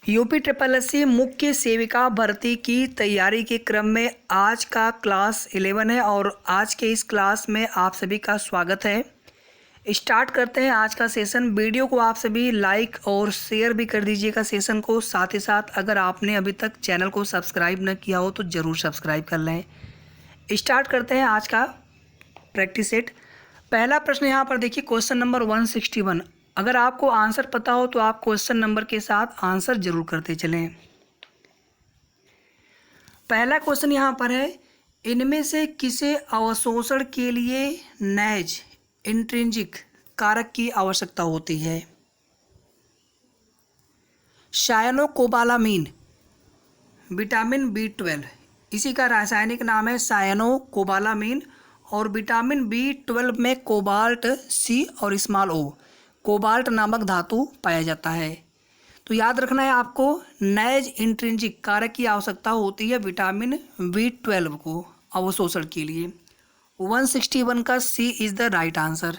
UP triple SC मुख्य सेविका भर्ती की तैयारी के क्रम में आज का क्लास 11 है और आज के इस क्लास में आप सभी का स्वागत है। स्टार्ट करते हैं आज का सेशन। वीडियो को आप सभी लाइक और शेयर भी कर दीजिएगा सेशन को। साथ ही साथ अगर आपने अभी तक चैनल को सब्सक्राइब न किया हो तो ज़रूर सब्सक्राइब कर लें। स्टार्ट करते हैं आज का प्रैक्टिस सेट। पहला प्रश्न यहाँ पर देखिए, क्वेश्चन नंबर 161। अगर आपको आंसर पता हो तो आप क्वेश्चन नंबर के साथ आंसर जरूर करते चलें। पहला क्वेश्चन यहाँ पर है, इनमें से किसे अवशोषण के लिए नैज इंट्रिंसिक कारक की आवश्यकता होती है? सायनोकोबालामीन, विटामिन B12, इसी का रासायनिक नाम है सायनोकोबालामीन। और विटामिन B12 में कोबाल्ट C और स्मॉल o कोबाल्ट नामक धातु पाया जाता है। तो याद रखना है आपको, नैज इंट्रिंसिक कारक की आवश्यकता होती है विटामिन B12 को अवशोषण के लिए। 161 का C is the right answer.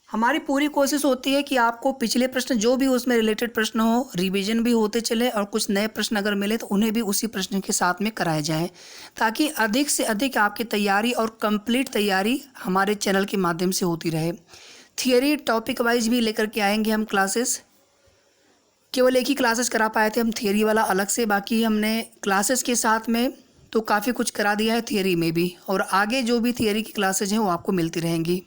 हमारी पूरी कोशिश होती है कि आपको पिछले प्रश्न जो भी उसमें रिलेटेड प्रश्न हो रिवीजन भी होते चले और कुछ नए प्रश्न अगर मिले तो उन्हें भी उसी प्रश्न के साथ में कराया जाए, ताकि अधिक से अधिक आपकी तैयारी और कंप्लीट तैयारी हमारे चैनल के माध्यम से होती रहे। थियरी टॉपिक वाइज भी लेकर के आएंगे हम क्लासेस। केवल एक ही क्लासेस करा पाए थे हम थियरी वाला अलग से, बाकी हमने क्लासेस के साथ में तो काफ़ी कुछ करा दिया है थियरी में भी, और आगे जो भी थियरी की क्लासेज हैं वो आपको मिलती रहेंगी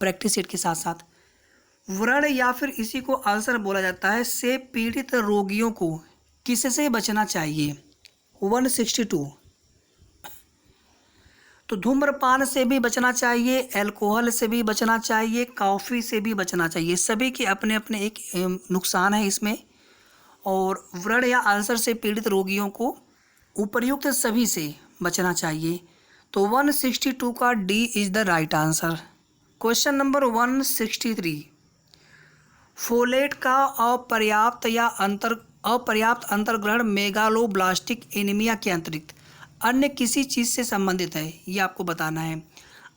प्रैक्टिस सेट के साथ साथ। व्रण या फिर इसी को अल्सर बोला जाता है से पीड़ित रोगियों को किससे बचना चाहिए? 162। तो धूम्रपान से भी बचना चाहिए, अल्कोहल से भी बचना चाहिए, कॉफ़ी से भी बचना चाहिए। सभी के अपने अपने एक नुकसान है इसमें। और व्रण या अल्सर से पीड़ित रोगियों को उपर्युक्त सभी से बचना चाहिए। तो 162 का D is the right answer. Question number 163। Folate का अपर्याप्त अंतर्ग्रहण मेगालोब्लास्टिक एनीमिया के अतिरिक्त अन्य किसी चीज़ से संबंधित है, ये आपको बताना है।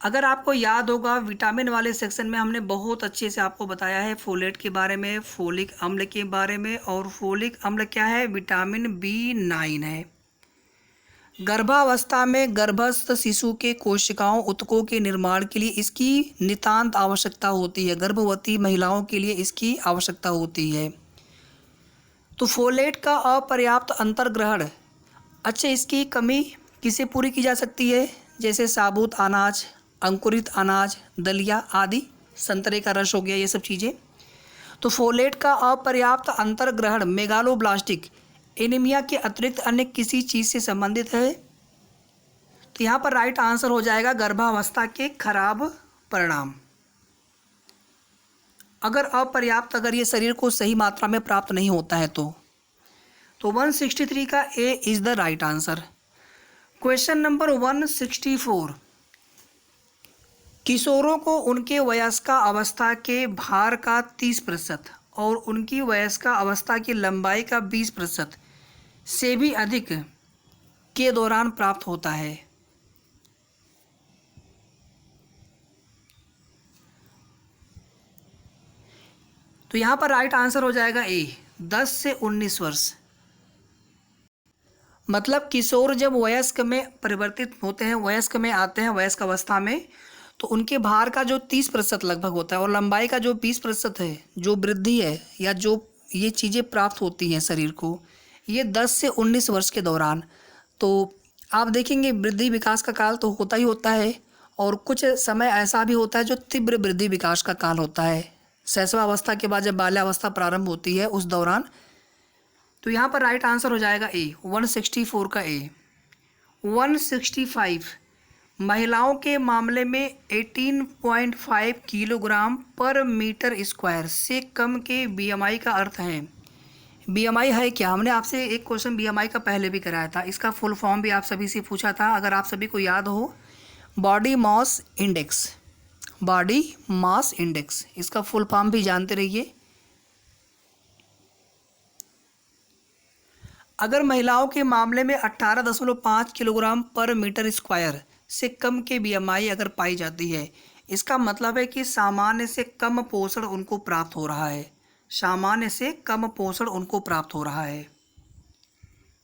अगर आपको याद होगा, विटामिन वाले सेक्शन में हमने बहुत अच्छे से आपको बताया है फोलेट के बारे में, फोलिक अम्ल के बारे में। और फोलिक अम्ल क्या है? विटामिन B9 है। गर्भावस्था में गर्भस्थ शिशु के कोशिकाओं ऊतकों के निर्माण के लिए इसकी नितांत आवश्यकता होती है। गर्भवती महिलाओं के लिए इसकी आवश्यकता होती है। तो फोलेट का अपर्याप्त अंतर्ग्रहण, अच्छा, इसकी कमी किसे पूरी की जा सकती है? जैसे साबुत अनाज, अंकुरित अनाज, दलिया आदि, संतरे का रस हो गया, ये सब चीज़ें। तो फोलेट का अपर्याप्त अंतर्ग्रहण मेगालोब्लास्टिक एनीमिया के अतिरिक्त अन्य किसी चीज़ से संबंधित है। तो यहाँ पर राइट आंसर हो जाएगा गर्भावस्था के खराब परिणाम। अगर ये शरीर को सही मात्रा में प्राप्त नहीं होता है तो 163 का A is the right answer. Question number 164। किशोरों को उनके वयस्का अवस्था के भार का 30% और उनकी वयस्का अवस्था की लंबाई का 20% से भी अधिक के दौरान प्राप्त होता है। तो यहाँ पर राइट आंसर हो जाएगा ए, 10 से 19 वर्ष। मतलब किशोर जब वयस्क में परिवर्तित होते हैं, वयस्क में आते हैं, वयस्क अवस्था में, तो उनके भार का जो 30% लगभग होता है और लंबाई का जो 20% है, जो वृद्धि है या जो ये चीज़ें प्राप्त होती हैं शरीर को, ये 10 से 19 वर्ष के दौरान। तो आप देखेंगे वृद्धि विकास का काल तो होता ही होता है, और कुछ समय ऐसा भी होता है जो तीव्र वृद्धि विकास का काल होता है, शैशवावस्था के बाद जब बाल्यावस्था प्रारंभ होती है उस दौरान। तो यहाँ पर राइट आंसर हो जाएगा ए, 164 का ए। 165। महिलाओं के मामले में 18.5 किलोग्राम पर मीटर स्क्वायर से कम के BMI का अर्थ है। BMI है क्या? हमने आपसे एक क्वेश्चन BMI का पहले भी कराया था, इसका फुल फॉर्म भी आप सभी से पूछा था, अगर आप सभी को याद हो। Body mass index, body mass index, इसका फुल फॉर्म भी जानते रहिए। अगर महिलाओं के मामले में 18.5 किलोग्राम पर मीटर स्क्वायर से कम के BMI अगर पाई जाती है, इसका मतलब है कि सामान्य से कम पोषण उनको प्राप्त हो रहा है। सामान्य से कम पोषण उनको प्राप्त हो रहा है।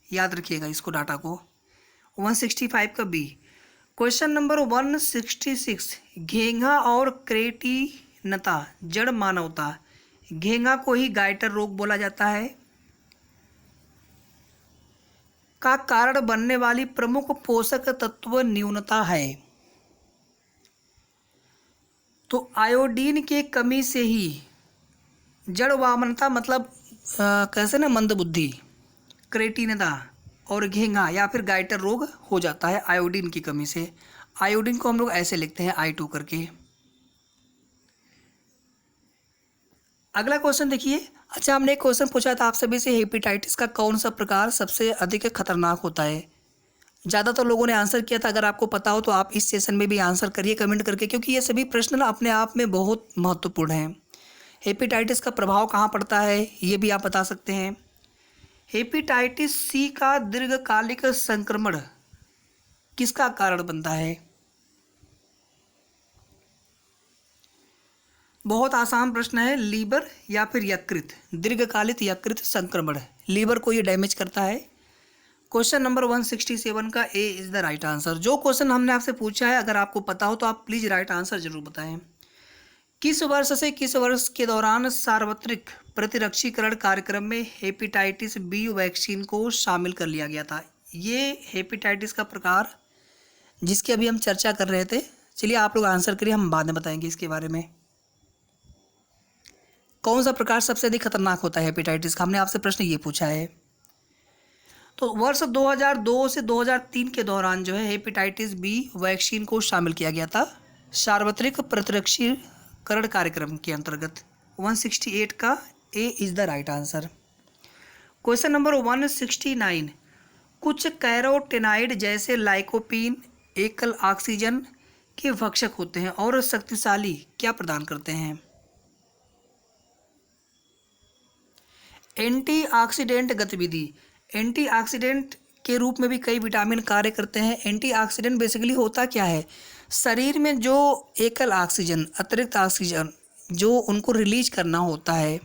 याद रखिएगा इसको, डाटा को। 165 का बी। क्वेश्चन नंबर 166, घेंघा और क्रेटिनता जड़ मानवता। घेंघा को ही गाइटर रोग बोला जाता है का कारण बनने वाली प्रमुख पोषक तत्व न्यूनता है। तो आयोडीन के कमी से ही जड़ वामनता मतलब कैसे ना मंदबुद्धि, क्रेटिनता और घेंघा या फिर गाइटर रोग हो जाता है आयोडीन की कमी से। आयोडीन को हम लोग ऐसे लिखते हैं I2 करके। अगला क्वेश्चन देखिए। अच्छा, हमने एक क्वेश्चन पूछा था आप सभी से, हेपेटाइटिस का कौन सा प्रकार सबसे अधिक खतरनाक होता है। ज़्यादातर लोगों ने आंसर किया था। अगर आपको पता हो तो आप इस सेशन में भी आंसर करिए कमेंट करके, क्योंकि ये सभी प्रश्न ना अपने आप में बहुत महत्वपूर्ण हैं। हेपेटाइटिस का प्रभाव कहाँ पड़ता है ये भी आप बता सकते हैं। हेपेटाइटिस सी का दीर्घकालिक संक्रमण किसका कारण बनता है। बहुत आसान प्रश्न है, लीवर या फिर यकृत। दीर्घकालिक यकृत संक्रमण लीवर को ये डैमेज करता है। क्वेश्चन नंबर 167 का A is the right answer. जो क्वेश्चन हमने आपसे पूछा है अगर आपको पता हो तो आप प्लीज़ राइट आंसर जरूर बताएं। किस वर्ष से किस वर्ष के दौरान सार्वत्रिक प्रतिरक्षीकरण कार्यक्रम में हेपेटाइटिस बी वैक्सीन को शामिल कर लिया गया था। ये हेपेटाइटिस का प्रकार जिसकी अभी हम चर्चा कर रहे थे। चलिए आप लोग आंसर करिए, हम बाद में बताएंगे इसके बारे में। कौन सा प्रकार सबसे अधिक खतरनाक होता है हेपेटाइटिस का, हमने आपसे प्रश्न ये पूछा है। तो वर्ष 2002 से 2003 के दौरान जो है हेपेटाइटिस बी वैक्सीन को शामिल किया गया था सार्वत्रिक प्रतिरक्षीकरण कार्यक्रम के अंतर्गत। 168 का A is the right answer. Question number 169, कुछ कैरोटेनाइड जैसे लाइकोपीन एकल ऑक्सीजन के भक्षक होते हैं और शक्तिशाली क्या प्रदान करते हैं। एंटीऑक्सीडेंट गतिविधि। एंटीऑक्सीडेंट के रूप में भी कई विटामिन कार्य करते हैं। एंटीऑक्सीडेंट बेसिकली होता क्या है, शरीर में जो एकल ऑक्सीजन अतिरिक्त ऑक्सीजन जो उनको रिलीज करना होता है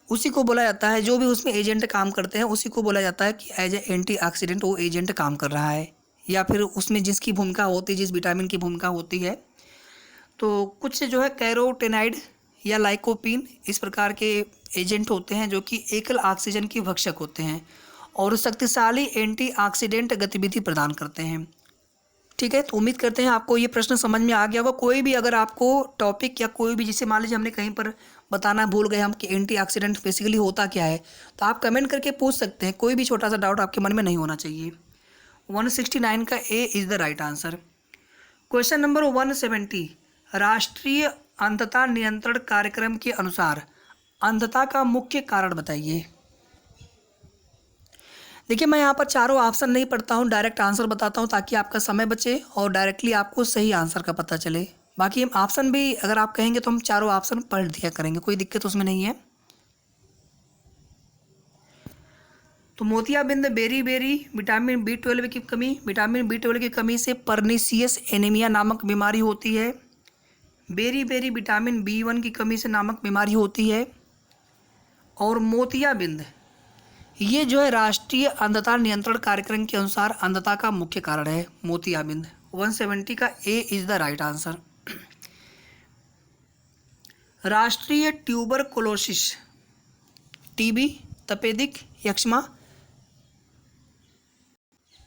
उसी को बोला जाता है, जो भी उसमें एजेंट काम करते हैं उसी को बोला जाता है कि एज ए एंटीऑक्सीडेंट वो एजेंट काम कर रहा है, या फिर उसमें जिसकी भूमिका होती है, जिस विटामिन की भूमिका होती है। तो कुछ जो है कैरोटेनाइड या लाइकोपीन इस प्रकार के एजेंट होते हैं जो कि एकल ऑक्सीजन की भक्षक होते हैं और शक्तिशाली एंटीऑक्सीडेंट गतिविधि प्रदान करते हैं। ठीक है, तो उम्मीद करते हैं आपको ये प्रश्न समझ में आ गया होगा। कोई भी अगर आपको टॉपिक या कोई भी, जैसे मान लीजिए हमने कहीं पर बताना भूल गए हम कि एंटीऑक्सीडेंट बेसिकली होता क्या है, तो आप कमेंट करके पूछ सकते हैं। कोई भी छोटा सा डाउट आपके मन में नहीं होना चाहिए। 169 का A is the right answer. Question number 170, राष्ट्रीय अंधता नियंत्रण कार्यक्रम के अनुसार अंधता का मुख्य कारण बताइए। देखिए मैं यहाँ पर चारों ऑप्शन नहीं पढ़ता हूँ, डायरेक्ट आंसर बताता हूँ ताकि आपका समय बचे और डायरेक्टली आपको सही आंसर का पता चले। बाकी हम ऑप्शन भी अगर आप कहेंगे तो हम चारों ऑप्शन पढ़ दिया करेंगे, कोई दिक्कत उसमें नहीं है। तो मोतियाबिंद, बेरी बेरी, विटामिन B12 की कमी। विटामिन B12 की कमी से परनीसियस एनीमिया नामक बीमारी होती है। बेरी बेरी विटामिन B1 की कमी से नामक बीमारी होती है। और मोतियाबिंद ये जो है राष्ट्रीय अंधता नियंत्रण कार्यक्रम के अनुसार अंधता का मुख्य कारण है मोतियाबिंद। 170 का A is the right answer. राष्ट्रीय ट्यूबरकुलोसिस, टीबी, तपेदिक, यक्ष्मा,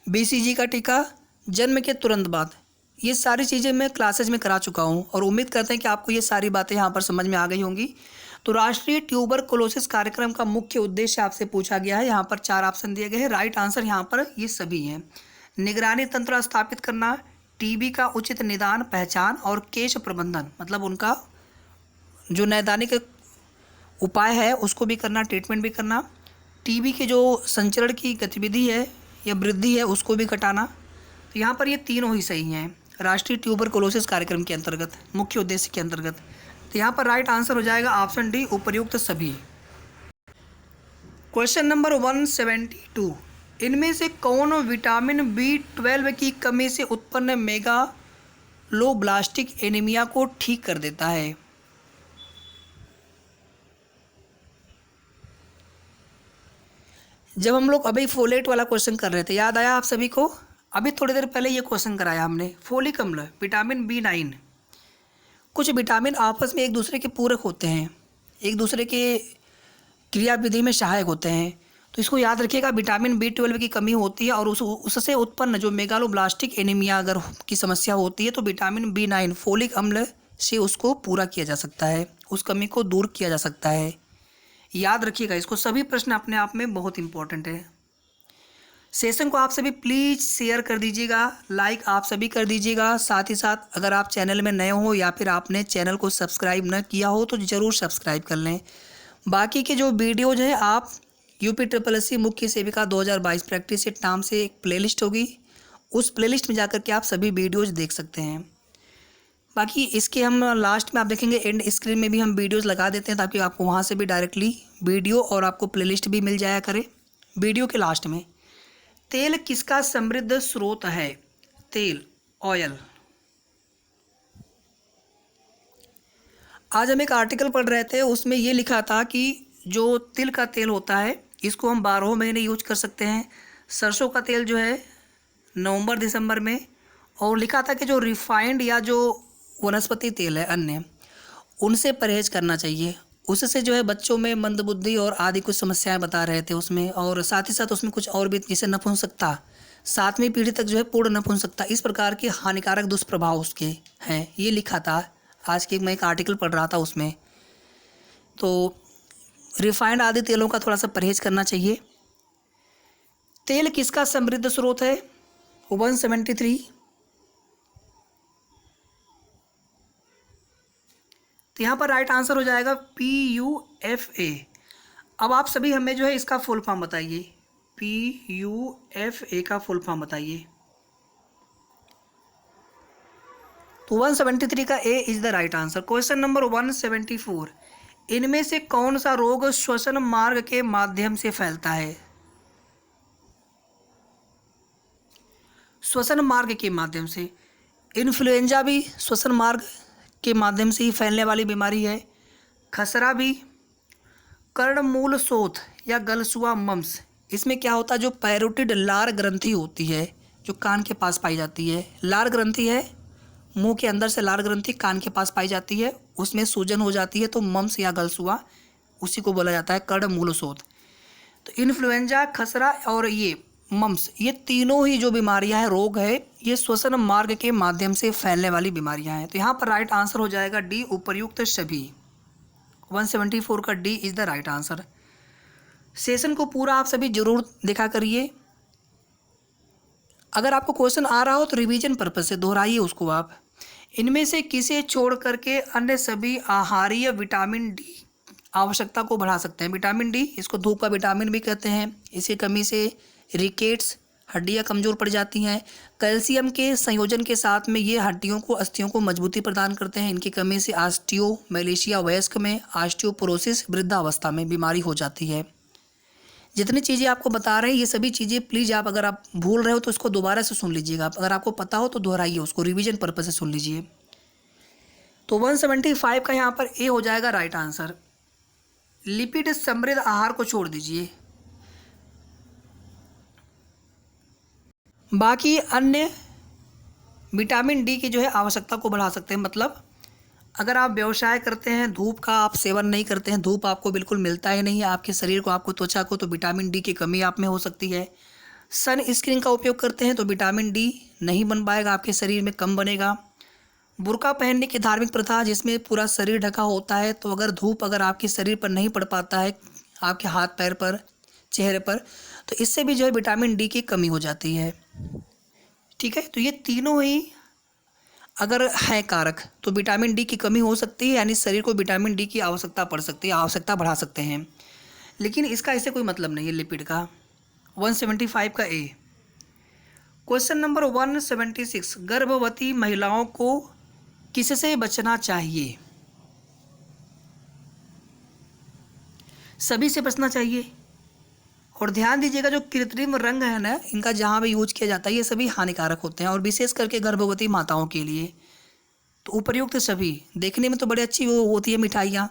BCG का टीका जन्म के तुरंत बाद, ये सारी चीज़ें मैं क्लासेज में करा चुका हूँ और उम्मीद करते हैं कि आपको ये सारी बातें यहाँ पर समझ में आ गई होंगी। तो राष्ट्रीय ट्यूबरकुलोसिस कार्यक्रम का मुख्य उद्देश्य आपसे पूछा गया है। यहाँ पर 4 ऑप्शन दिए गए हैं, राइट आंसर यहाँ पर ये सभी हैं। निगरानी तंत्र स्थापित करना, टीबी का उचित निदान, पहचान और केस प्रबंधन, मतलब उनका जो नैदानिक उपाय है उसको भी करना, ट्रीटमेंट भी करना, टीबी के जो संचरण की गतिविधि है या वृद्धि है उसको भी घटाना। तो यहाँ पर ये तीनों ही सही हैं राष्ट्रीय ट्यूबरकुलोसिस कार्यक्रम के अंतर्गत, मुख्य उद्देश्य के अंतर्गत। तो यहाँ पर राइट आंसर हो जाएगा ऑप्शन डी, उपर्युक्त सभी। क्वेश्चन नंबर 172, इनमें से कौन विटामिन B12 की कमी से उत्पन्न मेगालोब्लास्टिक एनीमिया को ठीक कर देता है। जब हम लोग अभी फोलेट वाला क्वेश्चन कर रहे थे, याद आया आप सभी को? अभी थोड़ी देर पहले ये क्वेश्चन कराया हमने, फोलिक अम्ल, विटामिन B9। कुछ विटामिन आपस में एक दूसरे के पूरक होते हैं, एक दूसरे के क्रियाविधि में सहायक होते हैं। तो इसको याद रखिएगा, विटामिन B12 की कमी होती है और उससे उत्पन्न जो मेगालोब्लास्टिक एनीमिया अगर की समस्या होती है तो विटामिन B9 फोलिक अम्ल से उसको पूरा किया जा सकता है, उस कमी को दूर किया जा सकता है। याद रखिएगा इसको, सभी प्रश्न अपने आप में बहुत इंपॉर्टेंट है। सेशन को आप सभी प्लीज़ शेयर कर दीजिएगा, लाइक आप सभी कर दीजिएगा। साथ ही साथ अगर आप चैनल में नए हो या फिर आपने चैनल को सब्सक्राइब न किया हो तो ज़रूर सब्सक्राइब कर लें। बाकी के जो वीडियोज़ हैं आप UPSSC मुख्य सेविका 2022 प्रैक्टिस सेट नाम से एक प्लेलिस्ट होगी, उस प्लेलिस्ट में जाकर के आप सभी वीडियोज़ देख सकते हैं। बाकी इसके हम लास्ट में आप देखेंगे एंड स्क्रीन में भी हम वीडियोज़ लगा देते हैं ताकि आपको वहाँ से भी डायरेक्टली वीडियो और आपको प्लेलिस्ट भी मिल जाया करे। वीडियो के लास्ट में, तेल किसका समृद्ध स्रोत है? तेल, ऑयल। आज हम एक आर्टिकल पढ़ रहे थे, उसमें ये लिखा था कि जो तिल का तेल होता है इसको हम 12 महीने यूज कर सकते हैं। सरसों का तेल जो है नवंबर दिसंबर में। और लिखा था कि जो रिफाइंड या जो वनस्पति तेल है अन्य, उनसे परहेज करना चाहिए। उससे जो है बच्चों में मंदबुद्धि और आदि कुछ समस्याएं बता रहे थे उसमें, और साथ ही साथ उसमें कुछ और भी, जैसे नपुंसकता, 7वीं पीढ़ी तक जो है पूर्ण नपुंसकता, इस प्रकार के हानिकारक दुष्प्रभाव उसके हैं, ये लिखा था। आज के मैं एक आर्टिकल पढ़ रहा था उसमें। तो रिफाइंड आदि तेलों का थोड़ा सा परहेज करना चाहिए। तेल किसका समृद्ध स्रोत है? 173। तो यहाँ पर राइट आंसर हो जाएगा PUFA। अब आप सभी हमें जो है इसका फुल फॉर्म बताइए, PUFA का फुल फॉर्म बताइए। तो 173 का A is the right answer. Question number 174, इनमें से कौन सा रोग श्वसन मार्ग के माध्यम से फैलता है? श्वसन मार्ग के माध्यम से। इन्फ्लुएंजा भी श्वसन मार्ग के माध्यम से ही फैलने वाली बीमारी है। खसरा भी। कर्णमूल शोथ या गलसुआ मम्स, इसमें क्या होता है, जो पैरोटिड लार ग्रंथि होती है जो कान के पास पाई जाती है, लार ग्रंथि है, मुंह के अंदर से लार ग्रंथि कान के पास पाई जाती है, उसमें सूजन हो जाती है तो मम्स या गलसुआ, उसी को बोला जाता है कर्णमूल शोथ। तो इन्फ्लुएंजा, खसरा और ये मम्स, ये तीनों ही जो बीमारियां हैं, रोग है, ये श्वसन मार्ग के माध्यम से फैलने वाली बीमारियां हैं। तो यहाँ पर राइट आंसर हो जाएगा डी, उपर्युक्त सभी। 174 का D is the right answer. Session को पूरा आप सभी जरूर देखा करिए। अगर आपको क्वेश्चन आ रहा हो तो रिवीजन पर्पज से दोहराइए उसको आप। इनमें से किसे छोड़ करके अन्य सभी आहारीय विटामिन डी आवश्यकता को बढ़ा सकते हैं? विटामिन डी, इसको धूप का विटामिन भी कहते हैं। इसकी कमी से रिकेट्स, हड्डियां कमज़ोर पड़ जाती हैं। कैल्शियम के संयोजन के साथ में ये हड्डियों को, अस्थियों को मजबूती प्रदान करते हैं। इनकी कमी से ऑस्टियोमैलेशिया वयस्क में, ऑस्टियोपोरोसिस वृद्धावस्था में बीमारी हो जाती है। जितनी चीज़ें आपको बता रहे हैं ये सभी चीज़ें प्लीज़ आप, अगर आप भूल रहे हो तो उसको दोबारा से सुन लीजिएगा, अगर आपको पता हो तो दोहराइए उसको, रिवीजन पर्पज से सुन लीजिए। तो 175 का यहाँ पर ए हो जाएगा राइट आंसर। लिपिड समृद्ध आहार को छोड़ दीजिए। बाकी अन्य विटामिन डी की जो है आवश्यकता को बढ़ा सकते हैं। मतलब अगर आप व्यवसाय करते हैं, धूप का आप सेवन नहीं करते हैं, धूप आपको बिल्कुल मिलता ही नहीं है आपके शरीर को, आपको त्वचा को, तो विटामिन डी की कमी आप में हो सकती है। सन स्क्रीन का उपयोग करते हैं तो विटामिन डी नहीं बन पाएगा आपके शरीर में, कम बनेगा। बुर्का पहनने की धार्मिक प्रथा जिसमें पूरा शरीर ढका होता है, तो अगर धूप अगर आपके शरीर पर नहीं पड़ पाता है, आपके हाथ पैर पर, चेहरे पर, तो इससे भी जो है विटामिन डी की कमी हो जाती है। ठीक है, तो ये तीनों ही अगर है कारक तो विटामिन डी की कमी हो सकती है, यानी शरीर को विटामिन डी की आवश्यकता पड़ सकती है, आवश्यकता बढ़ा सकते हैं। लेकिन इसका इससे कोई मतलब नहीं है लिपिड का। 175 का ए। क्वेश्चन नंबर 176, गर्भवती महिलाओं को किससे बचना चाहिए? सभी से बचना चाहिए। और ध्यान दीजिएगा जो कृत्रिम रंग है ना, इनका जहाँ भी यूज किया जाता है ये सभी हानिकारक होते हैं, और विशेष करके गर्भवती माताओं के लिए। तो उपर्युक्त सभी, देखने में तो बड़ी अच्छी वो होती है मिठाइयाँ,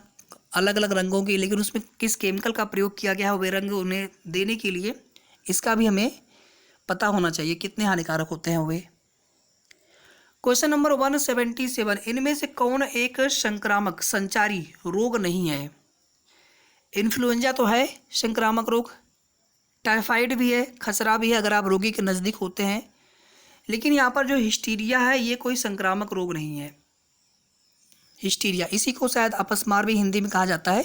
अलग अलग रंगों की, लेकिन उसमें किस केमिकल का प्रयोग किया गया है वे रंग उन्हें देने के लिए, इसका भी हमें पता होना चाहिए कितने हानिकारक होते हैं वे। क्वेश्चन नंबर 177, इनमें से कौन एक संक्रामक संचारी रोग नहीं है? इन्फ्लुएंजा तो है संक्रामक रोग, टाइफाइड भी है, खसरा भी है अगर आप रोगी के नज़दीक होते हैं, लेकिन यहाँ पर जो हिस्टीरिया है ये कोई संक्रामक रोग नहीं है। हिस्टीरिया, इसी को शायद अपस्मार भी हिंदी में कहा जाता है।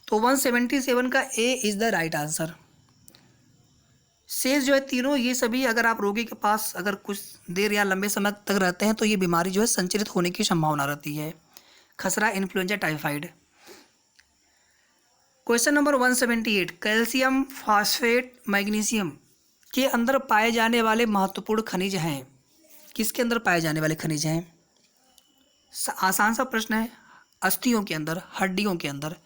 तो 177 का A is the right answer. शेष जो है तीनों, ये सभी अगर आप रोगी के पास अगर कुछ देर या लंबे समय तक रहते हैं तो ये बीमारी जो है संचरित होने की संभावना रहती है, खसरा, influenza, typhoid. Question number 178, calcium, phosphate, magnesium के अंदर पाए जाने वाले महत्वपूर्ण खनिज हैं। किसके अंदर पाए जाने वाले खनिज हैं? आसान सा प्रश्न है। अस्थियों के अंदर, हड्डियों के अंदर।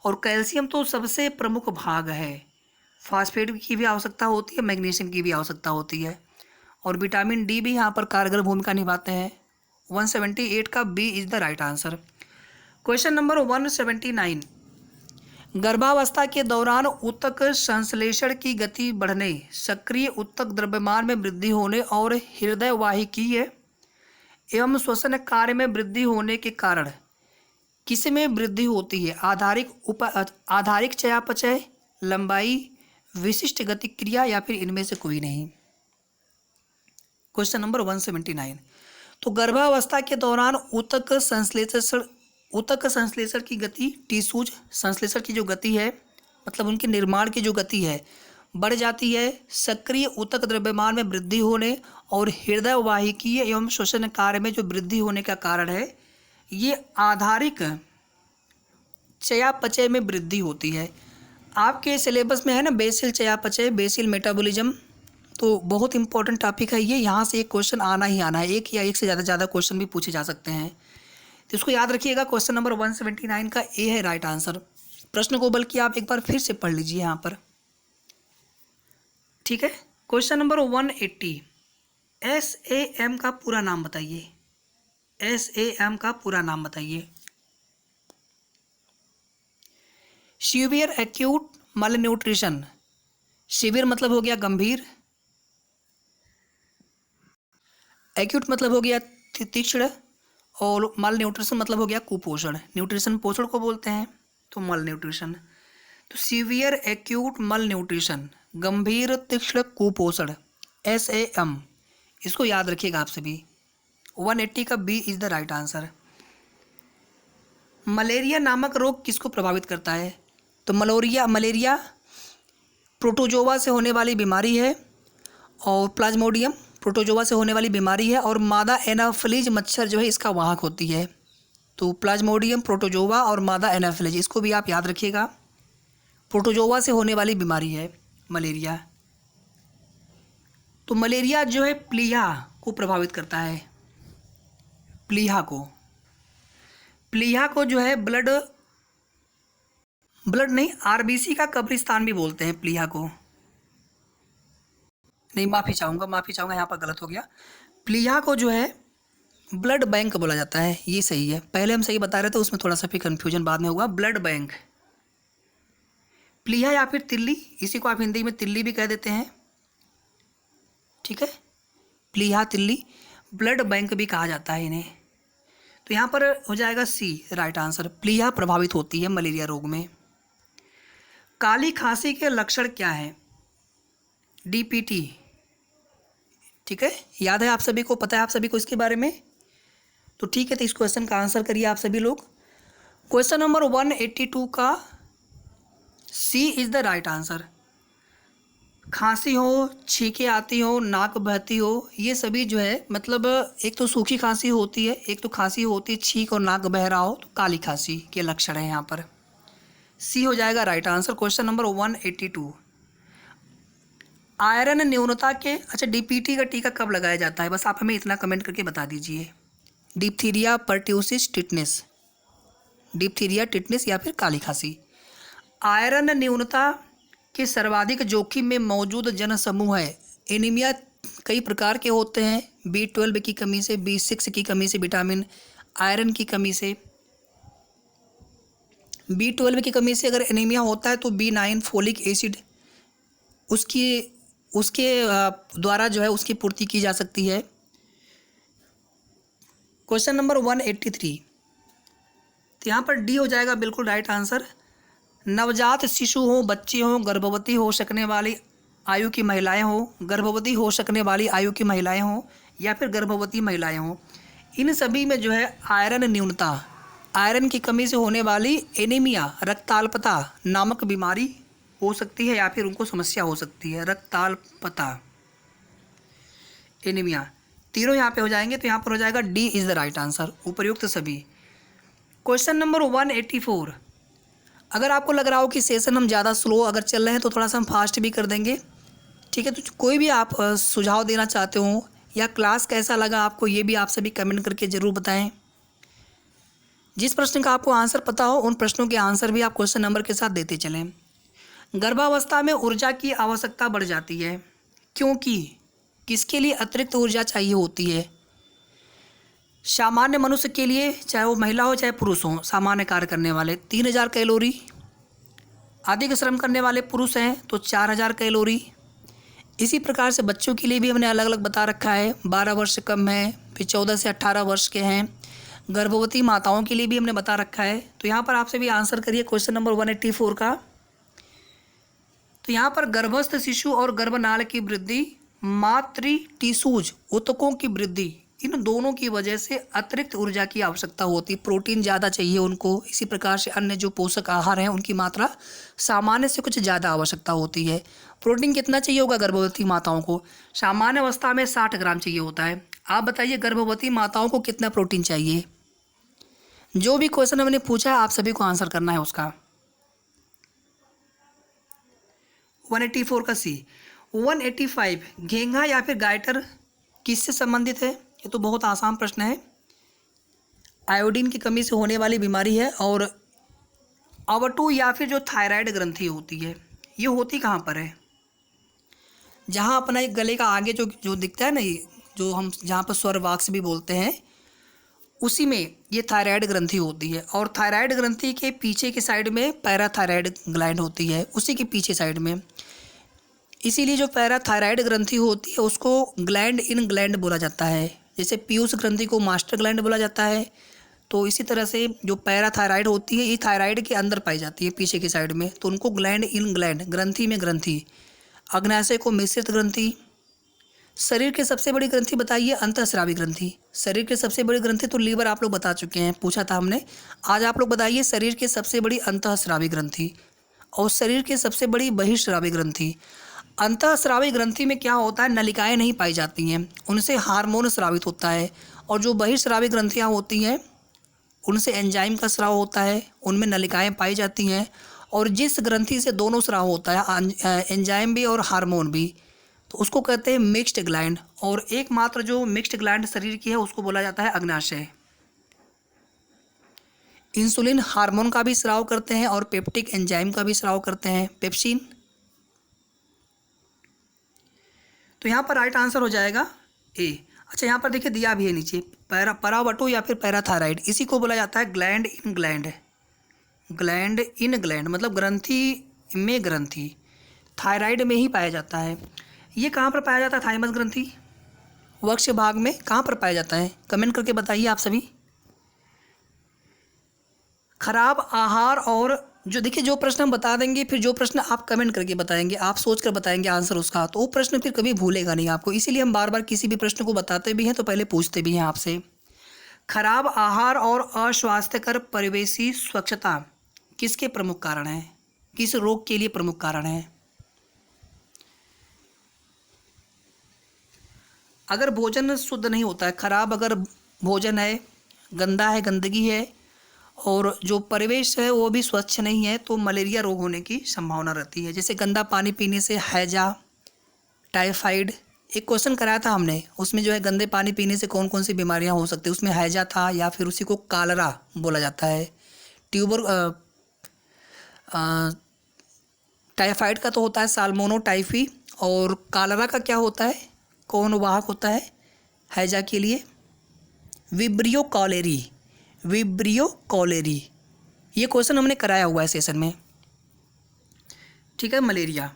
और कैल्शियम तो सबसे प्रमुख भाग है, फास्फेट की भी आवश्यकता होती है, मैग्नीशियम की भी आवश्यकता होती है, और विटामिन डी भी यहाँ पर कारगर भूमिका निभाते हैं। 178 का B is the right answer. Question number 179, गर्भावस्था के दौरान ऊतक संश्लेषण की गति बढ़ने, सक्रिय ऊतक द्रव्यमान में वृद्धि होने और हृदय वाहिकीय एवं श्वसन कार्य में वृद्धि होने के कारण किसमें वृद्धि होती है? आधारिक चयापचय, लंबाई, विशिष्ट गतिक्रिया या फिर इनमें से कोई नहीं। क्वेश्चन नंबर 179, तो गर्भावस्था के दौरान ऊतक संश्लेषण की गति, टिश्यूज संश्लेषण की जो गति है, मतलब उनके निर्माण की जो गति है, बढ़ जाती है, सक्रिय ऊतक द्रव्यमान में वृद्धि होने और हृदय वाहिकीय एवं श्वसन कार्य में जो वृद्धि होने का कारण है, ये आधारिक चयापचय में वृद्धि होती है। आपके सिलेबस में है ना बेसिल चयापचय, बेसिल मेटाबॉलिज्म, तो बहुत इंपॉर्टेंट टॉपिक है ये। यहाँ से एक क्वेश्चन आना ही आना है, एक या एक से ज़्यादा क्वेश्चन भी पूछे जा सकते हैं, तो इसको याद रखिएगा। क्वेश्चन नंबर 179 का ए है राइट आंसर। प्रश्न को बल्कि आप एक बार फिर से पढ़ लीजिए यहाँ पर, ठीक है। क्वेश्चन नंबर 180, SAM का पूरा नाम बताइए। SAM का पूरा नाम बताइए। सीवियर एक्यूट मल न्यूट्रिशन, सीवियर मतलब हो गया गंभीर, एक्यूट मतलब हो गया तीक्ष्ण, और मल न्यूट्रिशन मतलब हो गया कुपोषण। न्यूट्रिशन पोषण को बोलते हैं, तो मल न्यूट्रिशन। तो सीवियर एक्यूट मल न्यूट्रिशन, गंभीर तीक्ष्ण कुपोषण, SAM, इसको याद रखिएगा आप सभी। 180 का B is the right answer. Malaria नामक रोग किसको प्रभावित करता है? तो मलेरिया प्रोटोजोआ से होने वाली बीमारी है, और प्लाज्मोडियम प्रोटोजोआ से होने वाली बीमारी है, और मादा एनाफिलीज मच्छर जो है इसका वाहक होती है। तो प्लाज्मोडियम, प्रोटोजोआ और मादा एनाफिलीज, इसको भी आप याद रखिएगा। प्रोटोजोआ से होने वाली बीमारी है मलेरिया। तो मलेरिया जो है प्लीहा को प्रभावित करता है। प्लीहा को जो है ब्लड नहीं, RBC का कब्रिस्तान भी बोलते हैं प्लीहा को। नहीं, माफ़ी चाहूँगा, यहाँ पर गलत हो गया। प्लीहा को जो है ब्लड बैंक बोला जाता है, ये सही है। पहले हम सही बता रहे थे, उसमें थोड़ा सा भी कन्फ्यूजन बाद में हुआ। ब्लड बैंक, प्लीहा या फिर तिल्ली, इसी को आप हिंदी में तिल्ली भी कह देते हैं, ठीक है। प्लीहा, तिल्ली, ब्लड बैंक भी कहा जाता है इन्हें। तो यहाँ पर हो जाएगा सी राइट आंसर। प्लीहा प्रभावित होती है मलेरिया रोग में। काली खांसी के लक्षण क्या हैं? DPT, ठीक है, याद है आप सभी को, पता है आप सभी को इसके बारे में, तो ठीक है। तो इस क्वेश्चन का आंसर करिए आप सभी लोग। क्वेश्चन नंबर 182 का सी इज़ द राइट आंसर। खांसी हो, छींकें आती हो, नाक बहती हो, ये सभी जो है मतलब एक तो सूखी खांसी होती है, एक तो खांसी होती है छींक और नाक बह रहा हो, तो काली खांसी के लक्षण है यहाँ पर। सी हो जाएगा right answer. Question number 182, iron न्यूनता के, अच्छा DPT का टीका कब लगाया जाता है? बस आप हमें इतना कमेंट करके बता दीजिए। Diphtheria, pertussis, tetanus, diphtheria, tetanus या फिर काली खांसी। आयरन न्यूनता के सर्वाधिक जोखिम में मौजूद जनसमूह है। एनीमिया कई प्रकार के होते हैं, B12 की कमी से, B6 की कमी से, विटामिन आयरन की कमी से। B12 की कमी से अगर एनीमिया होता है तो B9 फोलिक एसिड उसकी उसके द्वारा जो है उसकी पूर्ति की जा सकती है। क्वेश्चन नंबर 183, तो यहाँ पर डी हो जाएगा बिल्कुल राइट आंसर। नवजात शिशु हो, बच्चे हों, गर्भवती हो सकने वाली आयु की महिलाएं हों, गर्भवती हो सकने वाली आयु की महिलाएं हों या फिर गर्भवती महिलाएं हों, इन सभी में जो है आयरन न्यूनता, आयरन की कमी से होने वाली एनीमिया, रक्ताल्पता नामक बीमारी हो सकती है या फिर उनको समस्या हो सकती है। रक्ताल्पता, एनीमिया, तीनों यहाँ पे हो जाएंगे, तो यहाँ पर हो जाएगा D is the right answer, उपर्युक्त सभी। क्वेश्चन नंबर 184, अगर आपको लग रहा हो कि सेशन हम ज़्यादा स्लो अगर चल रहे हैं तो थोड़ा सा हम फास्ट भी कर देंगे, ठीक है। तो कोई भी आप सुझाव देना चाहते हो या क्लास कैसा लगा आपको, ये भी आप सभी कमेंट करके ज़रूर बताएं। जिस प्रश्न का आपको आंसर पता हो उन प्रश्नों के आंसर भी आप क्वेश्चन नंबर के साथ देते चलें। गर्भावस्था में ऊर्जा की आवश्यकता बढ़ जाती है क्योंकि किसके लिए अतिरिक्त ऊर्जा चाहिए होती है? सामान्य मनुष्य के लिए, चाहे वो महिला हो चाहे पुरुष हो, सामान्य कार्य करने वाले 3000 कैलोरी, अधिक श्रम करने वाले पुरुष हैं तो 4000 कैलोरी। इसी प्रकार से बच्चों के लिए भी हमने अलग अलग बता रखा है, 12 वर्ष से कम है, फिर 14 से 18 वर्ष के हैं। गर्भवती माताओं के लिए भी हमने बता रखा है। तो यहाँ पर आपसे भी आंसर करिए क्वेश्चन नंबर 184 का। तो यहाँ पर गर्भस्थ शिशु और गर्भनाल की वृद्धि, मातृ टिशूज ऊतकों की वृद्धि, इन दोनों की वजह से अतिरिक्त ऊर्जा की आवश्यकता होती है। प्रोटीन ज़्यादा चाहिए उनको, इसी प्रकार से अन्य जो पोषक आहार हैं उनकी मात्रा सामान्य से कुछ ज़्यादा आवश्यकता होती है। प्रोटीन कितना चाहिए होगा गर्भवती माताओं को? सामान्य अवस्था में 60 ग्राम चाहिए होता है। आप बताइए गर्भवती माताओं को कितना प्रोटीन चाहिए? जो भी क्वेश्चन हमने पूछा है आप सभी को आंसर करना है उसका। 184 का सी। 185, घेंघा या फिर गाइटर किससे संबंधित है? ये तो बहुत आसान प्रश्न है। आयोडीन की कमी से होने वाली बीमारी है। और अवटु या फिर जो थायराइड ग्रंथि होती है, ये होती कहाँ पर है? जहाँ अपना एक गले का आगे जो जो दिखता है ना, ये जो हम जहाँ पर स्वर वाक्स भी बोलते हैं, उसी में ये थायराइड ग्रंथि होती है। और थायराइड ग्रंथि के पीछे की साइड में पैराथायराइड ग्लैंड होती है, उसी के पीछे साइड में। इसीलिए जो पैराथायराइड ग्रंथि होती है उसको ग्लैंड इन ग्लैंड बोला जाता है। जैसे पीयूष ग्रंथि को मास्टर ग्लैंड बोला जाता है, तो इसी तरह से जो पैराथायराइड होती है ये थायराइड के अंदर पाई जाती है पीछे की साइड में, तो उनको ग्लैंड इन ग्लैंड, ग्रंथि में ग्रंथि। अग्नाशय को मिश्रित ग्रंथि। शरीर की सबसे बड़ी ग्रंथि बताइए? अंतःस्रावी ग्रंथि। शरीर की सबसे बड़ी ग्रंथि तो लीवर आप लोग बता चुके हैं, पूछा था हमने। आज आप लोग बताइए शरीर की सबसे बड़ी अंतःस्रावी ग्रंथि और शरीर की सबसे बड़ी बहिःस्रावी ग्रंथि। अंतःस्रावी ग्रंथि में क्या होता है? नलिकाएं नहीं पाई जाती हैं, उनसे हार्मोन स्रावित होता है। और जो बहिःस्रावी ग्रंथियाँ होती हैं उनसे एंजाइम का स्राव होता है, उनमें नलिकाएं पाई जाती हैं। और जिस ग्रंथि से दोनों स्राव होता है, एंजाइम भी और हार्मोन भी, तो उसको कहते हैं मिक्स्ड ग्लैंड। और एकमात्र जो मिक्स्ड ग्लैंड शरीर की है उसको बोला जाता है अग्नाशय। इंसुलिन हार्मोन का भी स्राव करते हैं और पेप्टिक एंजाइम का भी स्राव करते हैं, पेप्सिन। तो यहाँ पर राइट आंसर हो जाएगा ए। अच्छा, यहाँ पर देखिए दिया भी है नीचे, परावटु या फिर पैराथायराइड, इसी को बोला जाता है gland in gland. Gland in gland मतलब ग्रंथि में ग्रंथि, थायराइड में ही पाया जाता है। ये कहाँ पर पाया जाता है? थाइमस ग्रंथि वक्ष भाग में कहाँ पर पाया जाता है? कमेंट करके बताइए आप सभी। खराब आहार और जो देखिए जो प्रश्न हम बता देंगे, फिर जो प्रश्न आप कमेंट करके बताएंगे, आप सोच कर बताएंगे आंसर उसका, तो वो प्रश्न फिर कभी भूलेगा नहीं आपको। इसीलिए हम बार बार किसी भी प्रश्न को बताते भी हैं तो पहले पूछते भी हैं आपसे। खराब आहार और अस्वास्थ्यकर परिवेशी स्वच्छता किसके प्रमुख कारण हैं? किस रोग के लिए प्रमुख कारण है? अगर भोजन शुद्ध नहीं होता है, खराब अगर भोजन है, गंदा है, गंदगी है, और जो परिवेश है वो भी स्वच्छ नहीं है, तो मलेरिया रोग होने की संभावना रहती है। जैसे गंदा पानी पीने से हैजा, टाइफाइड, एक क्वेश्चन कराया था हमने, उसमें जो है गंदे पानी पीने से कौन कौन सी बीमारियां हो सकती है, उसमें हैजा था या फिर उसी को कालरा बोला जाता है। टाइफाइड का तो होता है साल्मोनो टाइफी, और कालरा का क्या होता है, कौन वाहक होता है हैजा के लिए? विब्रियो कॉलेरी, विब्रियो कॉलेरी, ये क्वेश्चन हमने कराया हुआ है सेशन में, ठीक है। मलेरिया।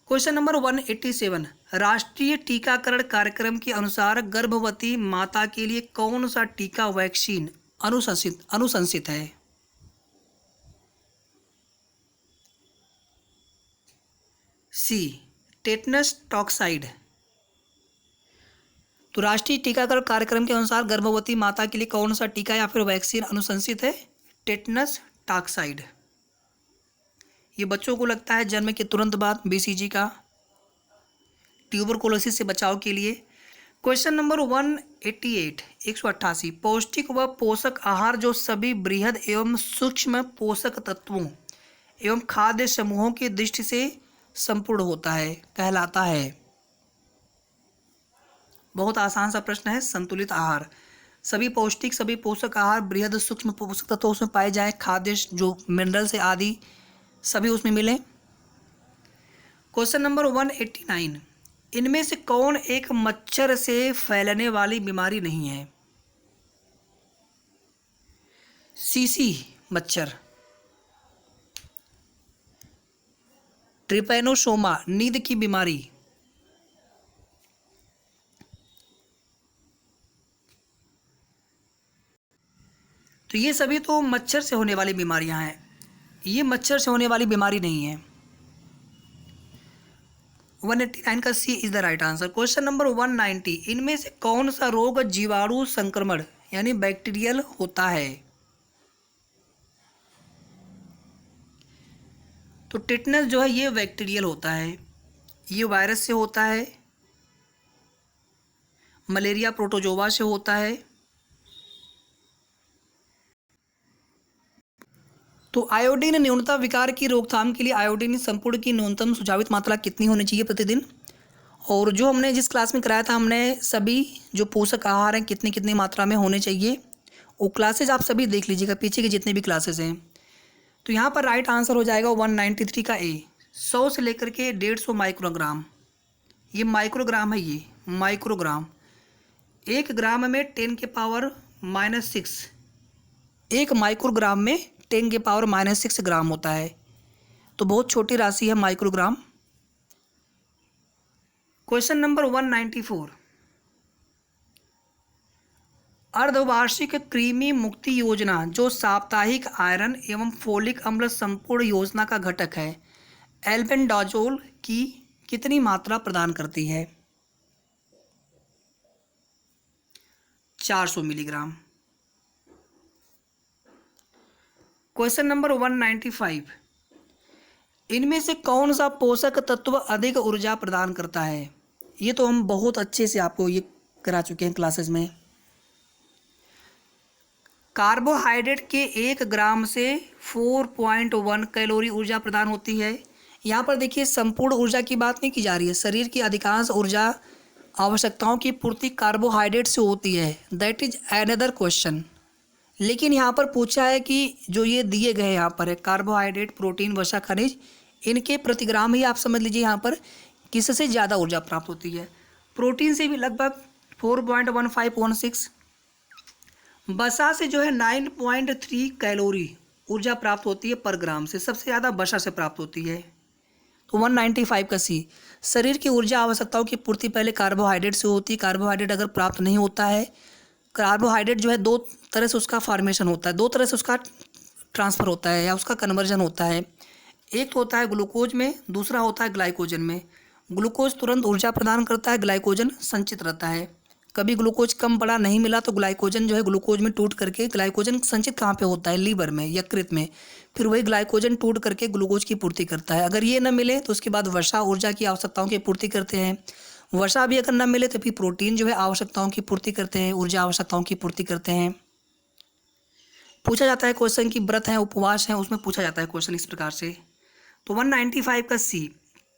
क्वेश्चन नंबर 187, राष्ट्रीय टीकाकरण कार्यक्रम के अनुसार गर्भवती माता के लिए कौन सा टीका वैक्सीन अनुशंसित है? सी, टेटनस टॉक्साइड। तो राष्ट्रीय टीकाकरण कार्यक्रम के अनुसार गर्भवती माता के लिए कौन सा टीका या फिर वैक्सीन अनुशंसित है? Tetanus toxoid. ये बच्चों को लगता है जन्म के तुरंत बाद बीसीजी का, ट्यूबरकुलोसिस से बचाव के लिए। क्वेश्चन नंबर 188, 188, पौष्टिक व पोषक आहार जो सभी बृहद एवं सूक्ष्म पोषक तत्वों एवं खाद्य समूहों की दृष्टि से संपूर्ण होता है कहलाता है। बहुत आसान सा प्रश्न है। संतुलित आहार, सभी पौष्टिक सभी पोषक आहार बृहद सूक्ष्म पोषक तत्व उसमें पाए जाए, खाद्य जो मिनरल्स है आदि सभी उसमें मिले। क्वेश्चन नंबर 189, इनमें से कौन एक मच्छर से फैलने वाली बीमारी नहीं है? सीसी मच्छर, ट्रिपैनोसोमा नींद की बीमारी, तो ये सभी तो मच्छर से होने वाली बीमारियां हैं, ये मच्छर से होने वाली बीमारी नहीं है। 189 का C is the right answer. Question number 190, इनमें से कौन सा रोग जीवाणु संक्रमण यानी बैक्टीरियल होता है? तो टिटनस जो है ये बैक्टीरियल होता है, ये वायरस से होता है, मलेरिया प्रोटोजोआ से होता है। तो आयोडीन न्यूनता विकार की रोकथाम के लिए आयोडीन संपूर्ण की न्यूनतम सुझावित मात्रा कितनी होनी चाहिए प्रतिदिन? और जो हमने जिस क्लास में कराया था हमने सभी जो पोषक आहार हैं कितनी कितनी मात्रा में होने चाहिए, वो क्लासेज आप सभी देख लीजिएगा, पीछे के जितने भी क्लासेज हैं। तो यहाँ पर राइट आंसर हो जाएगा 193 का ए, 100 से लेकर के 150 माइक्रोग्राम। ये माइक्रोग्राम है, ये माइक्रोग्राम। 1 ग्राम में 10⁻⁻6, 1 माइक्रोग्राम में 10⁻⁻6 ग्राम होता है, तो बहुत छोटी राशि है माइक्रोग्राम। क्वेश्चन नंबर 194, अर्धवार्षिक कृमि मुक्ति योजना जो साप्ताहिक आयरन एवं फोलिक अम्ल संपूर्ण योजना का घटक है, एल्बेंडाजोल की कितनी मात्रा प्रदान करती है? 400 मिलीग्राम। क्वेश्चन नंबर 195, इनमें से कौन सा पोषक तत्व अधिक ऊर्जा प्रदान करता है? ये तो हम बहुत अच्छे से आपको ये करा चुके हैं क्लासेस में। कार्बोहाइड्रेट के 1 ग्राम से 4.1 कैलोरी ऊर्जा प्रदान होती है। यहाँ पर देखिए संपूर्ण ऊर्जा की बात नहीं की जा रही है, शरीर की अधिकांश ऊर्जा आवश्यकताओं की पूर्ति कार्बोहाइड्रेट से होती है, दैट इज अनदर क्वेश्चन। लेकिन यहाँ पर पूछा है कि जो ये दिए गए यहाँ पर है कार्बोहाइड्रेट, प्रोटीन, वसा, खनिज, इनके प्रतिग्राम ही आप समझ लीजिए यहाँ पर किससे ज़्यादा ऊर्जा प्राप्त होती है। प्रोटीन से भी लगभग 4.1516, वसा से जो है 9.3 कैलोरी ऊर्जा प्राप्त होती है पर ग्राम से, सबसे ज़्यादा वसा से प्राप्त होती है। तो 195 का सी, शरीर की ऊर्जा आवश्यकताओं की पूर्ति पहले कार्बोहाइड्रेट से होती है। कार्बोहाइड्रेट अगर प्राप्त नहीं होता है, कार्बोहाइड्रेट जो है 2 तरह से उसका फॉर्मेशन होता है, 2 तरह से उसका ट्रांसफ़र होता है या उसका कन्वर्जन होता है। एक तो होता है ग्लूकोज में, दूसरा होता है ग्लाइकोजन में। ग्लूकोज तुरंत ऊर्जा प्रदान करता है, ग्लाइकोजन संचित रहता है। कभी ग्लूकोज कम बड़ा नहीं मिला तो ग्लाइकोजन जो है ग्लूकोज में टूट करके, ग्लाइकोजन संचित कहाँ पे होता है? लीवर में, यकृत में। फिर वही ग्लाइकोजन टूट करके ग्लूकोज की पूर्ति करता है। अगर ये न मिले तो उसके बाद वसा ऊर्जा की आवश्यकताओं की पूर्ति करते हैं। वसा भी अगर न मिले तो फिर प्रोटीन जो है आवश्यकताओं की पूर्ति करते हैं, ऊर्जा आवश्यकताओं की पूर्ति करते हैं। पूछा जाता है क्वेश्चन की व्रत है उपवास है, उसमें पूछा जाता है क्वेश्चन इस प्रकार से। तो 195 का सी।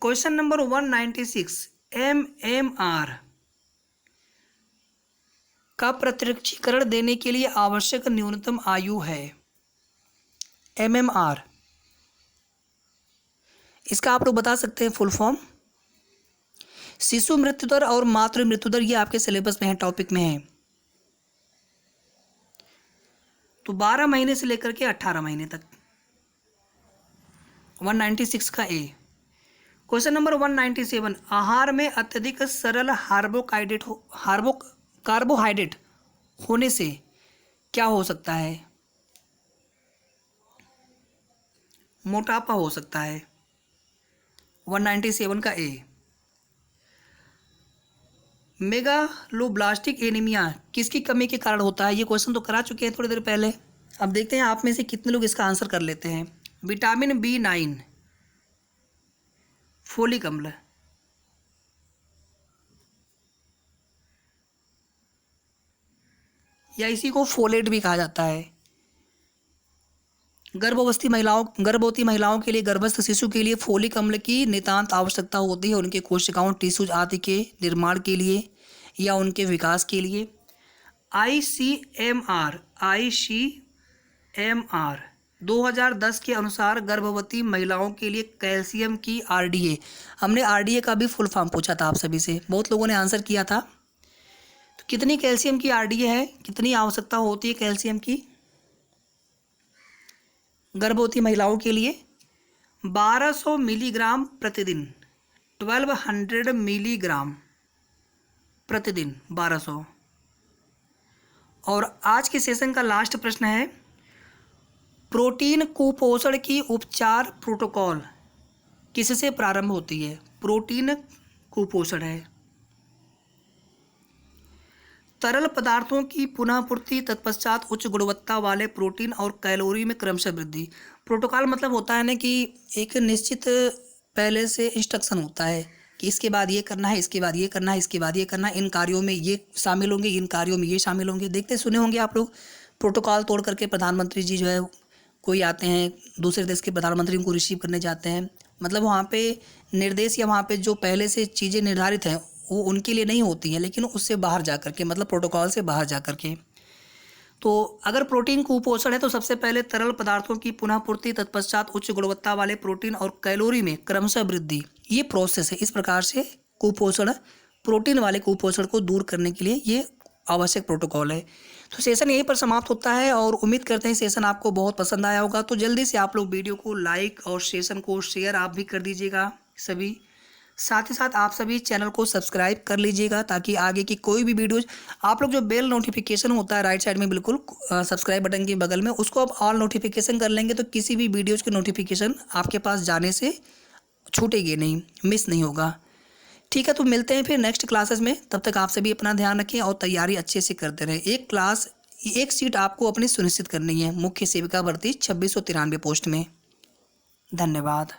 क्वेश्चन नंबर 196, MMR का प्रत्यक्षीकरण देने के लिए आवश्यक न्यूनतम आयु है? MMR, इसका आप लोग बता सकते हैं फुल फॉर्म? शिशु मृत्यु दर और मातृ मृत्यु दर ये आपके सिलेबस में है, टॉपिक में है। तो 12 महीने से लेकर के 18 महीने तक। 196 का ए। क्वेश्चन नंबर 197, आहार में अत्यधिक सरल कार्बोहाइड्रेट होने से क्या हो सकता है? मोटापा हो सकता है। 197 का ए। मेगालोब्लास्टिक एनीमिया किसकी कमी के कारण होता है? ये क्वेश्चन तो करा चुके हैं थोड़ी देर पहले। अब देखते हैं आप में से कितने लोग इसका आंसर कर लेते हैं। विटामिन B9, फोलिक अम्ल, या इसी को फोलेट भी कहा जाता है। गर्भवती महिलाओं के लिए, गर्भस्थ शिशु के लिए फोलिक अम्ल की नितांत आवश्यकता होती है उनके कोशिकाओं, टिश्यूज आदि के निर्माण के लिए या उनके विकास के लिए। ICMR 2010 के अनुसार गर्भवती महिलाओं के लिए कैल्शियम की RDA, हमने RDA का भी फुल फॉर्म पूछा था आप सभी से, बहुत लोगों ने आंसर किया था। तो कितनी कैल्शियम की RDA है, कितनी आवश्यकता होती है कैल्शियम की गर्भवती महिलाओं के लिए? 1200 मिलीग्राम प्रतिदिन, 1200 मिलीग्राम प्रतिदिन, 1200। और आज के सेशन का लास्ट प्रश्न है, प्रोटीन कुपोषण की उपचार प्रोटोकॉल किससे प्रारंभ होती है? प्रोटीन कुपोषण है। तरल पदार्थों की पुनः पूर्ति, तत्पश्चात उच्च गुणवत्ता वाले प्रोटीन और कैलोरी में क्रमशः वृद्धि। प्रोटोकॉल मतलब होता है ना कि एक निश्चित पहले से इंस्ट्रक्शन होता है कि इसके बाद ये करना है, इसके बाद ये करना है, इसके बाद ये करना है, इन कार्यों में ये शामिल होंगे, इन कार्यों में ये शामिल होंगे। देखते सुने होंगे आप लोग, प्रोटोकॉल तोड़ करके प्रधानमंत्री जी जो है कोई आते हैं, दूसरे देश के प्रधानमंत्री उनको रिसीव करने जाते हैं। मतलब वहाँ पे निर्देश या वहाँ पे जो पहले से चीज़ें निर्धारित हैं वो उनके लिए नहीं होती हैं, लेकिन उससे बाहर जा कर के, मतलब प्रोटोकॉल से बाहर जा कर के। तो अगर प्रोटीन कुपोषण है तो सबसे पहले तरल पदार्थों की पुनः पूर्ति, तत्पश्चात उच्च गुणवत्ता वाले प्रोटीन और कैलोरी में क्रमशः वृद्धि, ये प्रोसेस है। इस प्रकार से कुपोषण, प्रोटीन वाले कुपोषण को दूर करने के लिए ये आवश्यक प्रोटोकॉल है। तो सेशन यहीं पर समाप्त होता है और उम्मीद करते हैं सेशन आपको बहुत पसंद आया होगा। तो जल्दी से आप लोग वीडियो को लाइक और सेशन को शेयर आप भी कर दीजिएगा सभी। साथ ही साथ आप सभी चैनल को सब्सक्राइब कर लीजिएगा ताकि आगे की कोई भी वीडियोज, आप लोग जो बेल नोटिफिकेशन होता है राइट साइड में बिल्कुल सब्सक्राइब बटन के बगल में, उसको आप ऑल नोटिफिकेशन कर लेंगे तो किसी भी वीडियोज़ की नोटिफिकेशन आपके पास जाने से छूटेगी नहीं, मिस नहीं होगा। ठीक है, तो मिलते हैं फिर नेक्स्ट क्लासेस में। तब तक आप सभी अपना ध्यान रखें और तैयारी अच्छे से करते रहें। एक सीट आपको अपनी सुनिश्चित करनी है मुख्य सेविका भर्ती 2693 पोस्ट में। धन्यवाद।